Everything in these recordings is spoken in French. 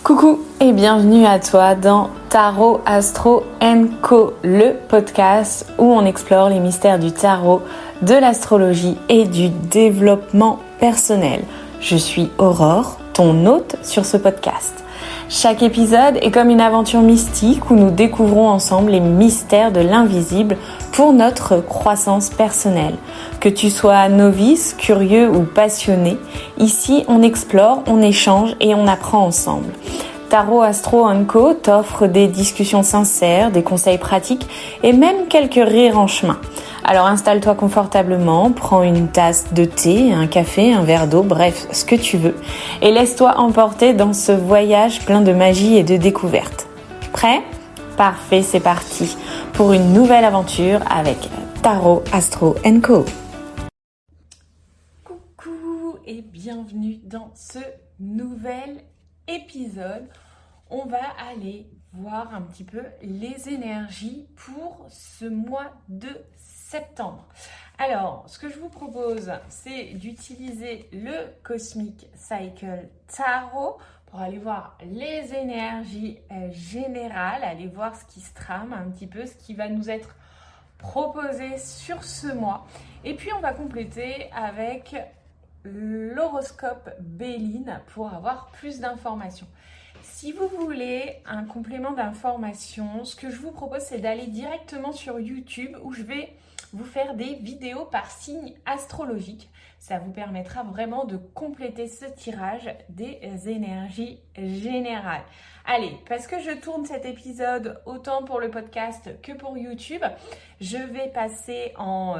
Coucou et bienvenue à toi dans Tarot Astro & Co, le podcast où on explore les mystères du tarot, de l'astrologie et du développement personnel. Je suis Aurore, ton hôte sur ce podcast. Chaque épisode est comme une aventure mystique où nous découvrons ensemble les mystères de l'invisible pour notre croissance personnelle. Que tu sois novice, curieux ou passionné, ici on explore, on échange et on apprend ensemble. Tarot Astro & Co t'offre des discussions sincères, des conseils pratiques et même quelques rires en chemin. Alors installe-toi confortablement, prends une tasse de thé, un café, un verre d'eau, bref, ce que tu veux. Et laisse-toi emporter dans ce voyage plein de magie et de découvertes. Prêt ? Parfait, c'est parti pour une nouvelle aventure avec Tarot Astro & Co. Coucou et bienvenue dans ce nouvel épisode. On va aller voir un petit peu les énergies pour ce mois de septembre. Alors, ce que je vous propose, c'est d'utiliser le Cosmic Cycle Tarot pour aller voir les énergies générales, aller voir ce qui se trame un petit peu, ce qui va nous être proposé sur ce mois. Et puis, on va compléter avec l'horoscope Béline pour avoir plus d'informations. Si vous voulez un complément d'information, ce que je vous propose, c'est d'aller directement sur YouTube où je vais vous faire des vidéos par signe astrologique. Ça vous permettra vraiment de compléter ce tirage des énergies générales. Allez, parce que je tourne cet épisode autant pour le podcast que pour YouTube, je vais passer en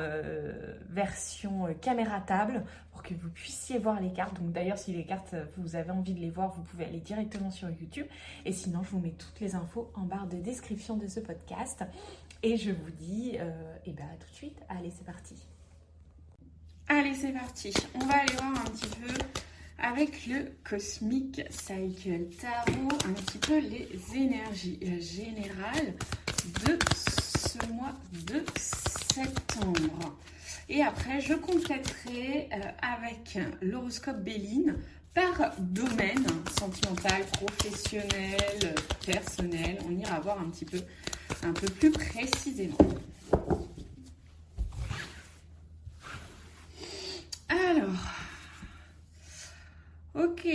version caméra table pour que vous puissiez voir les cartes. Donc d'ailleurs, si les cartes, vous avez envie de les voir, vous pouvez aller directement sur YouTube. Et sinon, je vous mets toutes les infos en barre de description de ce podcast. Et je vous dis à tout de suite. Allez, c'est parti. Allez, c'est parti. On va aller voir un petit peu avec le Cosmic Cycle Tarot, un petit peu les énergies générales de ce mois de septembre. Et après, je compléterai avec l'horoscope Béline par domaine sentimental, professionnel, personnel. On ira voir un peu plus précisément. Alors, ok,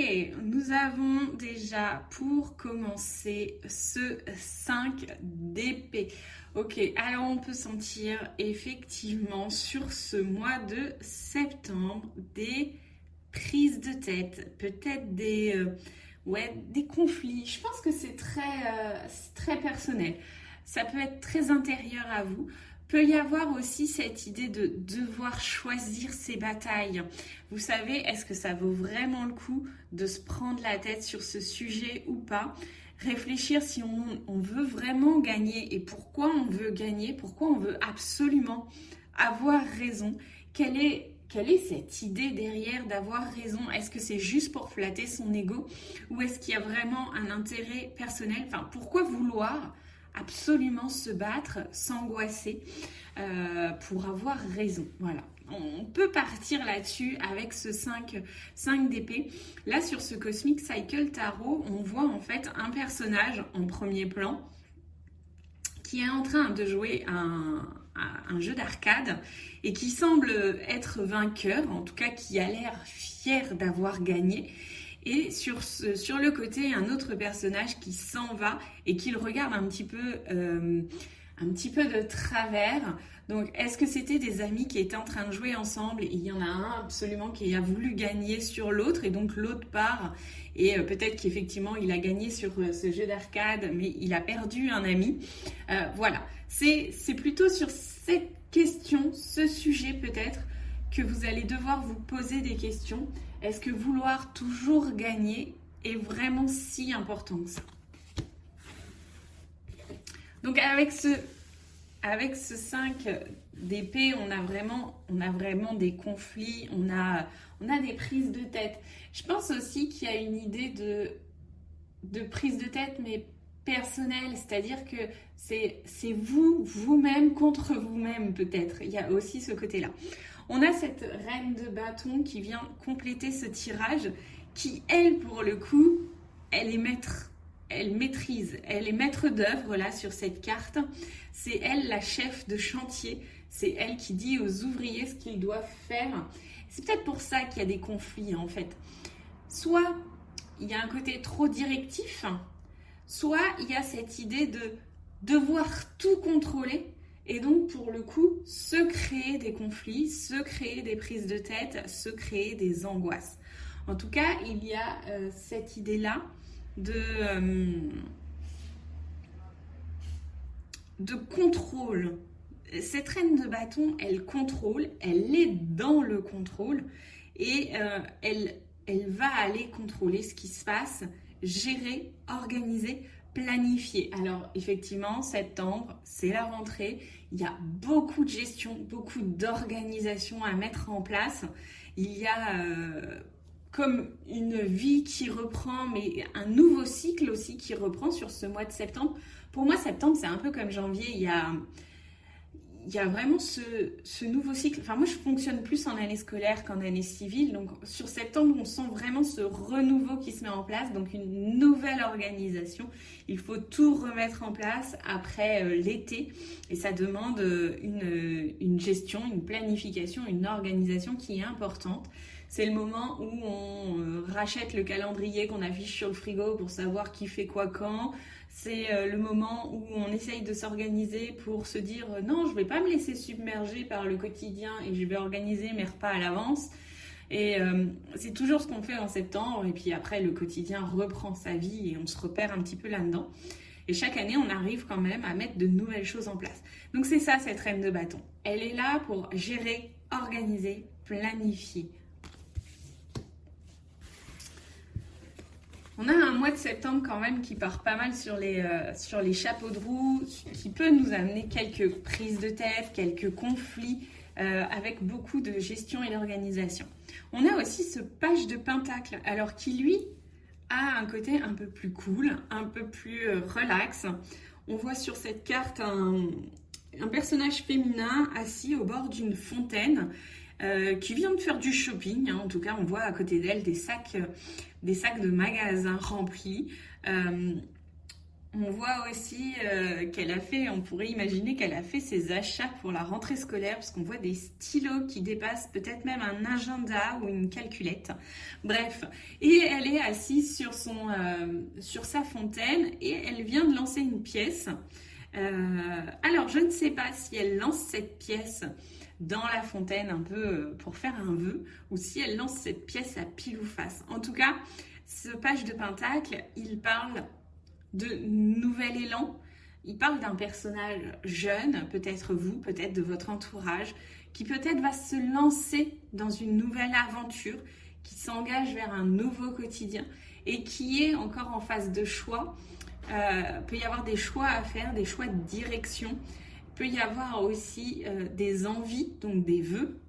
nous avons déjà pour commencer ce 5 d'épée. Ok, alors on peut sentir effectivement sur ce mois de septembre des prises de tête, peut-être des conflits. Je pense que c'est très personnel. Ça peut être très intérieur à vous. Peut y avoir aussi cette idée de devoir choisir ses batailles. Vous savez, est-ce que ça vaut vraiment le coup de se prendre la tête sur ce sujet ou pas ? Réfléchir si on veut vraiment gagner et pourquoi on veut gagner, pourquoi on veut absolument avoir raison. Quelle est cette idée derrière d'avoir raison ? Est-ce que c'est juste pour flatter son ego ou est-ce qu'il y a vraiment un intérêt personnel ? Enfin, pourquoi vouloir absolument se battre, s'angoisser pour avoir raison. Voilà. On peut partir là-dessus avec ce 5 d'épée. Là, sur ce Cosmic Cycle Tarot, on voit en fait un personnage en premier plan qui est en train de jouer un jeu d'arcade et qui semble être vainqueur, en tout cas qui a l'air fier d'avoir gagné. Et sur le côté, un autre personnage qui s'en va et qui le regarde un petit peu de travers. Donc, est-ce que c'était des amis qui étaient en train de jouer ensemble et il y en a un absolument qui a voulu gagner sur l'autre et donc l'autre part et peut-être qu'effectivement il a gagné sur ce jeu d'arcade mais il a perdu un ami. Voilà, c'est plutôt sur cette question, ce sujet peut-être que vous allez devoir vous poser des questions. Est-ce que vouloir toujours gagner est vraiment si important que ça ? Donc avec ce 5 d'épée, on a vraiment des conflits, on a des prises de tête. Je pense aussi qu'il y a une idée de prise de tête, mais personnelle, c'est-à-dire que c'est vous-même contre vous-même peut-être. Il y a aussi ce côté-là. On a cette reine de bâton qui vient compléter ce tirage, qui, elle, pour le coup, elle est maître, elle maîtrise, elle est maître d'œuvre là sur cette carte. C'est elle la chef de chantier, c'est elle qui dit aux ouvriers ce qu'ils doivent faire. C'est peut-être pour ça qu'il y a des conflits en fait. Soit il y a un côté trop directif, soit il y a cette idée de devoir tout contrôler et donc pour le coup se créer des conflits, se créer des prises de tête, se créer des angoisses. En tout cas, il y a cette idée-là de contrôle. Cette reine de bâton, elle contrôle, elle est dans le contrôle et elle va aller contrôler ce qui se passe, gérer, organiser, planifier. Alors effectivement, septembre, c'est la rentrée, il y a beaucoup de gestion, beaucoup d'organisation à mettre en place. Il y a comme une vie qui reprend, mais un nouveau cycle aussi qui reprend sur ce mois de septembre. Pour moi, septembre, c'est un peu comme janvier, il y a vraiment ce nouveau cycle. Enfin, moi, je fonctionne plus en année scolaire qu'en année civile. Donc, sur septembre, on sent vraiment ce renouveau qui se met en place. Donc, une nouvelle organisation. Il faut tout remettre en place après l'été. Et ça demande une gestion, une planification, une organisation qui est importante. C'est le moment où on rachète le calendrier qu'on affiche sur le frigo pour savoir qui fait quoi quand. C'est le moment où on essaye de s'organiser pour se dire non, je ne vais pas me laisser submerger par le quotidien et je vais organiser mes repas à l'avance. Et c'est toujours ce qu'on fait en septembre. Et puis après, le quotidien reprend sa vie et on se repère un petit peu là-dedans. Et chaque année, on arrive quand même à mettre de nouvelles choses en place. Donc c'est ça, cette reine de bâton. Elle est là pour gérer, organiser, planifier. On a un mois de septembre quand même qui part pas mal sur les chapeaux de roue, qui peut nous amener quelques prises de tête, quelques conflits avec beaucoup de gestion et d'organisation. On a aussi ce page de pentacle, alors qui lui a un côté un peu plus cool, un peu plus relax. On voit sur cette carte un personnage féminin assis au bord d'une fontaine qui vient de faire du shopping. En tout cas, on voit à côté d'elle des sacs de magasins remplis. On voit aussi qu'elle a fait, on pourrait imaginer qu'elle a fait ses achats pour la rentrée scolaire, parce qu'on voit des stylos qui dépassent peut-être même un agenda ou une calculette. Bref, et elle est assise sur sa fontaine et elle vient de lancer une pièce. Alors, je ne sais pas si elle lance cette pièce dans la fontaine un peu pour faire un vœu ou si elle lance cette pièce à pile ou face. En tout cas, ce page de pentacle, il parle de nouvel élan. Il parle d'un personnage jeune, peut-être vous, peut-être de votre entourage, qui peut-être va se lancer dans une nouvelle aventure, qui s'engage vers un nouveau quotidien et qui est encore en phase de choix. Peut y avoir des choix à faire, des choix de direction. Il peut y avoir aussi des envies, donc des vœux,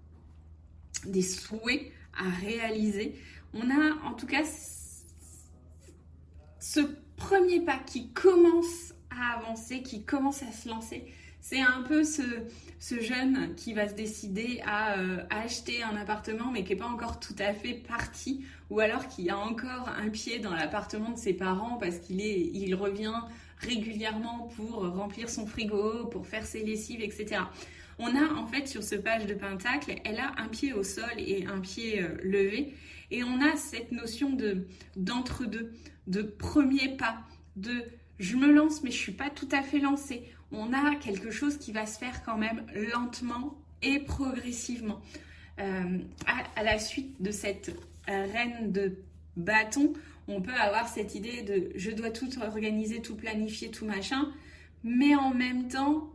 des souhaits à réaliser. On a en tout cas ce premier pas qui commence à avancer, qui commence à se lancer. C'est un peu ce jeune qui va se décider à acheter un appartement mais qui n'est pas encore tout à fait parti, ou alors qui a encore un pied dans l'appartement de ses parents parce qu'il revient régulièrement pour remplir son frigo, pour faire ses lessives, etc. On a en fait sur ce page de pentacle, elle a un pied au sol et un pied levé, et on a cette notion d'entre-deux, de premier pas, de je me lance mais je suis pas tout à fait lancée. On a quelque chose qui va se faire quand même lentement et progressivement. À la suite de cette reine de bâton, on peut avoir cette idée de je dois tout organiser, tout planifier, tout machin, mais en même temps,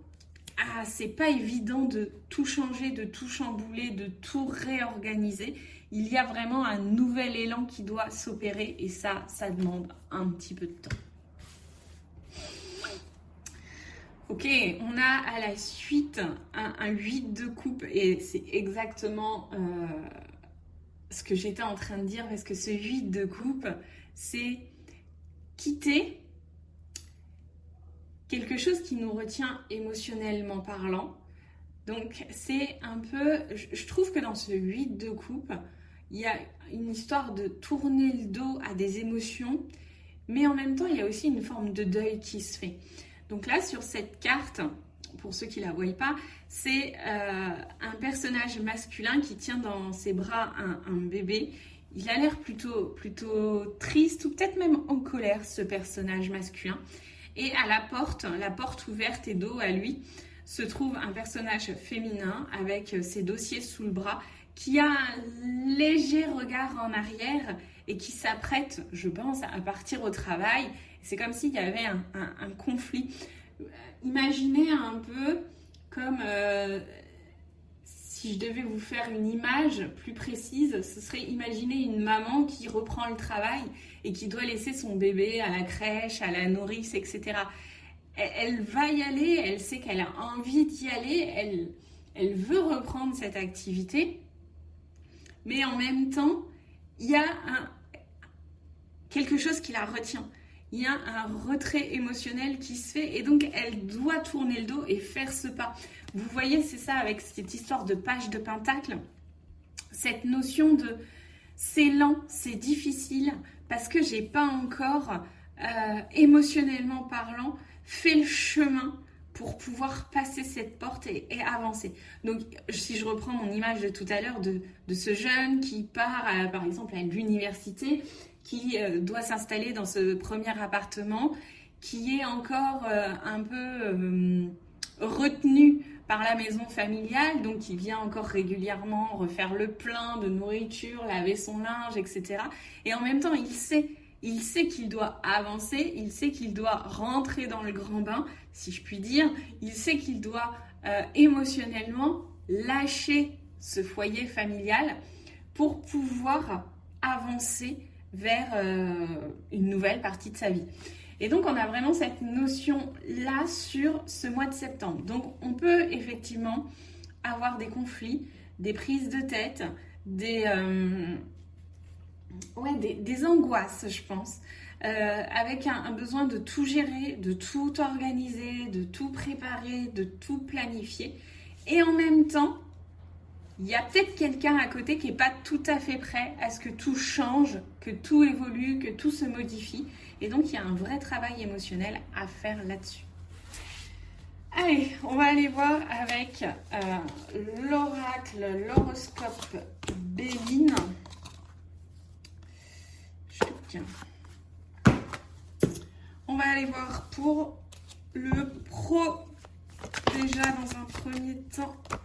c'est pas évident de tout changer, de tout chambouler, de tout réorganiser. Il y a vraiment un nouvel élan qui doit s'opérer et ça demande un petit peu de temps. Ok, on a à la suite un 8 de coupe et c'est exactement ce que j'étais en train de dire, parce que ce 8 de coupe, c'est quitter quelque chose qui nous retient émotionnellement parlant. Donc c'est un peu, je trouve que dans ce 8 de coupe, il y a une histoire de tourner le dos à des émotions, mais en même temps, il y a aussi une forme de deuil qui se fait. Donc là, sur cette carte, pour ceux qui ne la voient pas, c'est un personnage masculin qui tient dans ses bras un bébé. Il a l'air plutôt triste ou peut-être même en colère, ce personnage masculin. Et à la porte ouverte et dos à lui, se trouve un personnage féminin avec ses dossiers sous le bras qui a un léger regard en arrière et qui s'apprête, je pense, à partir au travail. C'est comme s'il y avait un conflit. Imaginez un peu comme si je devais vous faire une image plus précise, ce serait imaginer une maman qui reprend le travail et qui doit laisser son bébé à la crèche, à la nourrice, etc. Elle va y aller, elle sait qu'elle a envie d'y aller, elle veut reprendre cette activité, mais en même temps, il y a quelque chose qui la retient. Il y a un retrait émotionnel qui se fait et donc elle doit tourner le dos et faire ce pas. Vous voyez, c'est ça avec cette histoire de page de pentacle, cette notion de c'est lent, c'est difficile parce que j'ai pas encore, émotionnellement parlant, fait le chemin pour pouvoir passer cette porte et avancer. Donc, si je reprends mon image de tout à l'heure de ce jeune qui part, par exemple, à l'université, qui doit s'installer dans ce premier appartement, qui est encore un peu retenu par la maison familiale, donc qui vient encore régulièrement refaire le plein de nourriture, laver son linge, etc. Et en même temps, il sait qu'il doit avancer, il sait qu'il doit rentrer dans le grand bain, si je puis dire. Il sait qu'il doit émotionnellement lâcher ce foyer familial pour pouvoir avancer vers une nouvelle partie de sa vie. Et donc, on a vraiment cette notion-là sur ce mois de septembre. Donc, on peut effectivement avoir des conflits, des prises de tête, des angoisses, je pense, avec un besoin de tout gérer, de tout organiser, de tout préparer, de tout planifier. Et en même temps, il y a peut-être quelqu'un à côté qui n'est pas tout à fait prêt à ce que tout change, que tout évolue, que tout se modifie. Et donc, il y a un vrai travail émotionnel à faire là-dessus. Allez, on va aller voir avec l'oracle, l'horoscope Béline. On va aller voir pour le pro, déjà dans un premier temps. Hop.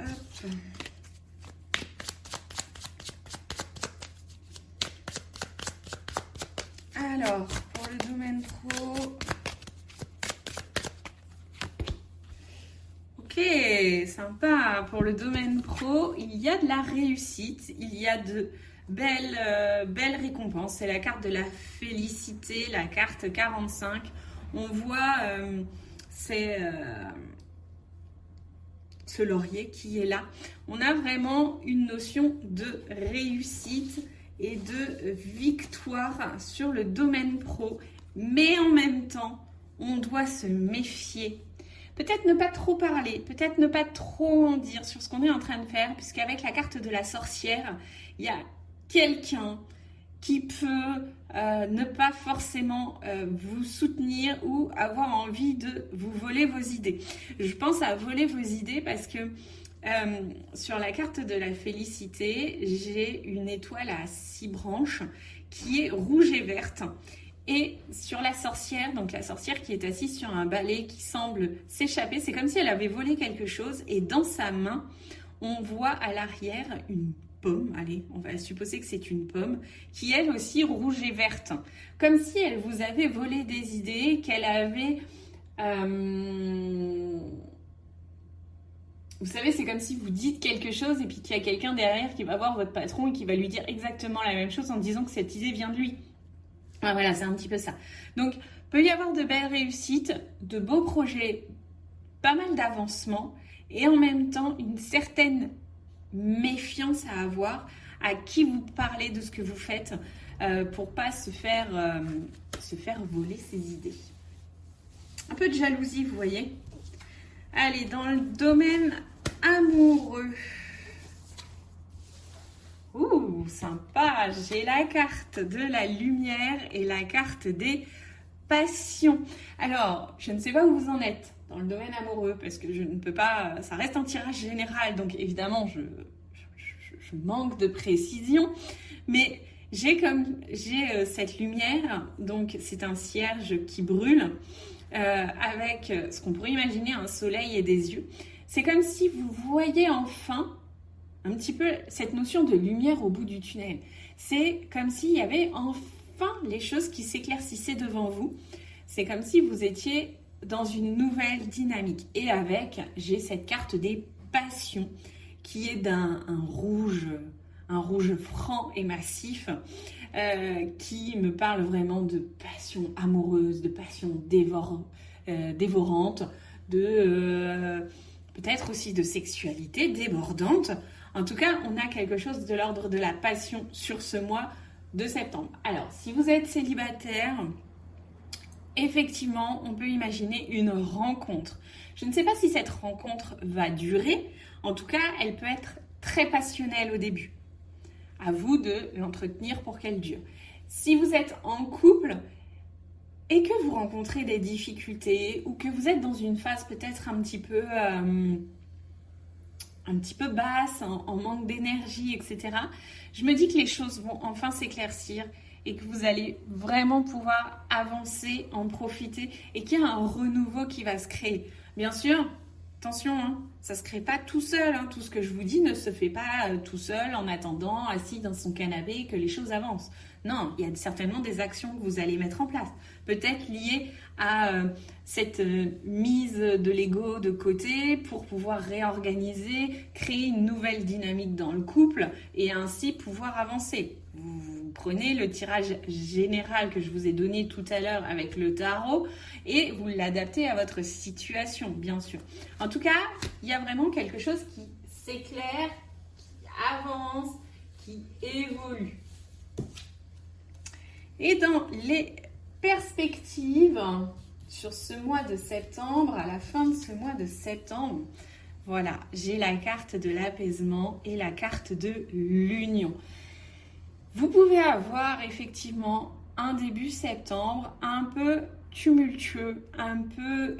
Alors, pour le domaine pro, ok, sympa. Pour le domaine pro, il y a de la réussite, il y a de belles récompenses. C'est la carte de la félicité, la carte 45. On voit ce laurier qui est là. On a vraiment une notion de réussite et de victoire sur le domaine pro, mais en même temps, on doit se méfier. Peut-être ne pas trop parler, peut-être ne pas trop en dire sur ce qu'on est en train de faire, puisqu'avec la carte de la sorcière, il y a quelqu'un qui peut ne pas forcément vous soutenir ou avoir envie de vous voler vos idées. Je pense à voler vos idées parce que sur la carte de la félicité, j'ai une étoile à 6 branches qui est rouge et verte. Et sur la sorcière, donc la sorcière qui est assise sur un balai qui semble s'échapper, c'est comme si elle avait volé quelque chose. Et dans sa main, on voit à l'arrière une pomme, allez, on va supposer que c'est une pomme, qui elle aussi rouge et verte. Comme si elle vous avait volé des idées, qu'elle avait... Vous savez, c'est comme si vous dites quelque chose et puis qu'il y a quelqu'un derrière qui va voir votre patron et qui va lui dire exactement la même chose en disant que cette idée vient de lui. Ah, voilà, c'est un petit peu ça. Donc, peut y avoir de belles réussites, de beaux projets, pas mal d'avancements et en même temps une certaine méfiance à avoir à qui vous parlez de ce que vous faites pour pas se faire voler ses idées. Un peu de jalousie, vous voyez. Allez, dans le domaine amoureux. Ouh, sympa. J'ai la carte de la lumière et la carte des passion. Alors, je ne sais pas où vous en êtes dans le domaine amoureux, parce que je ne peux pas, ça reste un tirage général, donc évidemment, je manque de précision, mais j'ai cette lumière, donc c'est un cierge qui brûle, avec ce qu'on pourrait imaginer un soleil et des yeux. C'est comme si vous voyez enfin un petit peu cette notion de lumière au bout du tunnel. C'est comme s'il y avait enfin les choses qui s'éclaircissaient devant vous. C'est comme si vous étiez dans une nouvelle dynamique. Et avec, j'ai cette carte des passions qui est d'un rouge franc et massif, qui me parle vraiment de passion amoureuse, de passion dévorante, de peut-être aussi de sexualité débordante. En tout cas, on a quelque chose de l'ordre de la passion sur ce mois de septembre. Alors, si vous êtes célibataire, effectivement, on peut imaginer une rencontre. Je ne sais pas si cette rencontre va durer. En tout cas, elle peut être très passionnelle au début. À vous de l'entretenir pour qu'elle dure. Si vous êtes en couple et que vous rencontrez des difficultés ou que vous êtes dans une phase peut-être un petit peu basse, en manque d'énergie, etc., je me dis que les choses vont enfin s'éclaircir et que vous allez vraiment pouvoir avancer, en profiter et qu'il y a un renouveau qui va se créer. Bien sûr, attention, ça ne se crée pas tout seul. Tout ce que je vous dis ne se fait pas tout seul en attendant, assis dans son canapé, que les choses avancent. Non, il y a certainement des actions que vous allez mettre en place. Peut-être liées à cette mise de l'ego de côté pour pouvoir réorganiser, créer une nouvelle dynamique dans le couple et ainsi pouvoir avancer. Vous prenez le tirage général que je vous ai donné tout à l'heure avec le tarot et vous l'adaptez à votre situation, bien sûr. En tout cas, il y a vraiment quelque chose qui s'éclaire, qui avance, qui évolue. Et dans les perspectives sur ce mois de septembre, à la fin de ce mois de septembre, voilà, j'ai la carte de l'apaisement et la carte de l'union. Vous pouvez avoir effectivement un début septembre un peu tumultueux, un peu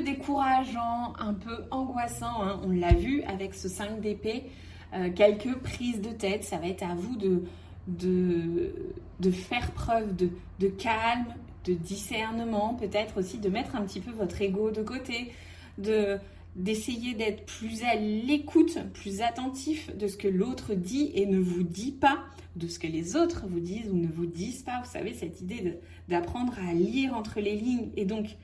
décourageant, un peu angoissant. On l'a vu avec ce 5 d'épée, quelques prises de tête. Ça va être à vous de faire preuve de calme, de discernement, peut-être aussi de mettre un petit peu votre ego de côté, d'essayer d'être plus à l'écoute, plus attentif de ce que l'autre dit et ne vous dit pas, de ce que les autres vous disent ou ne vous disent pas. Vous savez, cette idée d'apprendre à lire entre les lignes et donc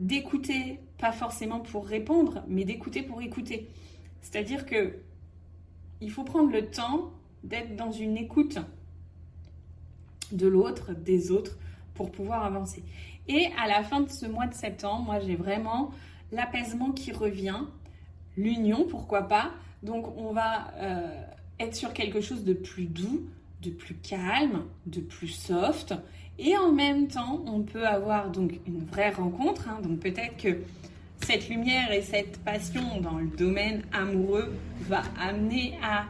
d'écouter, pas forcément pour répondre, mais d'écouter pour écouter. C'est-à-dire que il faut prendre le temps d'être dans une écoute de l'autre, des autres, pour pouvoir avancer. Et à la fin de ce mois de septembre, moi j'ai vraiment l'apaisement qui revient, l'union, pourquoi pas. Donc on va être sur quelque chose de plus doux, de plus calme, de plus soft. Et en même temps, on peut avoir donc une vraie rencontre. Donc peut-être que cette lumière et cette passion dans le domaine amoureux va amener à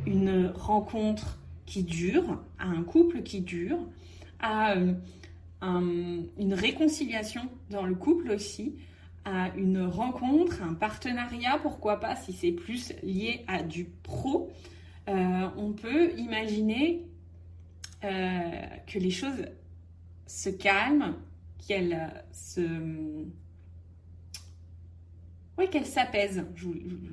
une rencontre qui dure, à un couple qui dure, à une réconciliation dans le couple aussi, à une rencontre, un partenariat, pourquoi pas, si c'est plus lié à du pro. On peut imaginer que les choses se calment, qu'elles s'apaisent.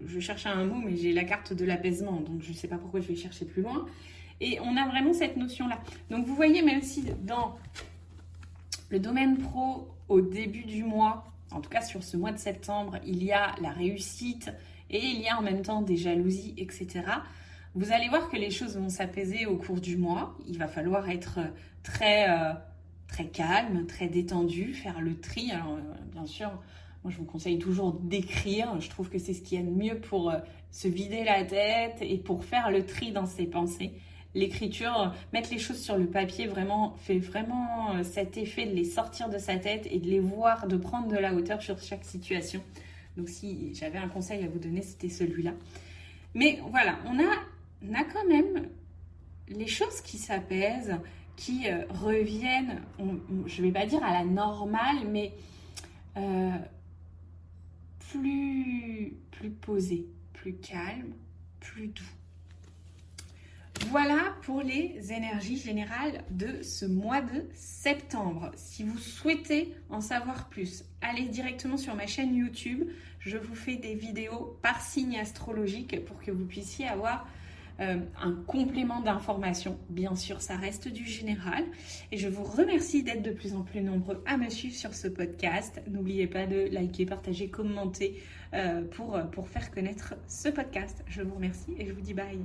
Je cherche un mot, mais j'ai la carte de l'apaisement, donc je ne sais pas pourquoi je vais chercher plus loin. Et on a vraiment cette notion-là. Donc vous voyez, même si dans le domaine pro, au début du mois, en tout cas sur ce mois de septembre, il y a la réussite et il y a en même temps des jalousies, etc. Vous allez voir que les choses vont s'apaiser au cours du mois. Il va falloir être très calme, très détendu, faire le tri. Alors bien sûr, moi je vous conseille toujours d'écrire. Je trouve que c'est ce qui est mieux pour se vider la tête et pour faire le tri dans ses pensées. L'écriture, mettre les choses sur le papier fait vraiment cet effet de les sortir de sa tête et de les voir, de prendre de la hauteur sur chaque situation. Donc si j'avais un conseil à vous donner, c'était celui-là. Mais voilà, on a quand même les choses qui s'apaisent, qui reviennent, je ne vais pas dire à la normale, mais plus posé, plus calme, plus doux. Voilà pour les énergies générales de ce mois de septembre. Si vous souhaitez en savoir plus, allez directement sur ma chaîne YouTube. Je vous fais des vidéos par signe astrologique pour que vous puissiez avoir un complément d'information. Bien sûr, ça reste du général. Et je vous remercie d'être de plus en plus nombreux à me suivre sur ce podcast. N'oubliez pas de liker, partager, commenter pour faire connaître ce podcast. Je vous remercie et je vous dis bye.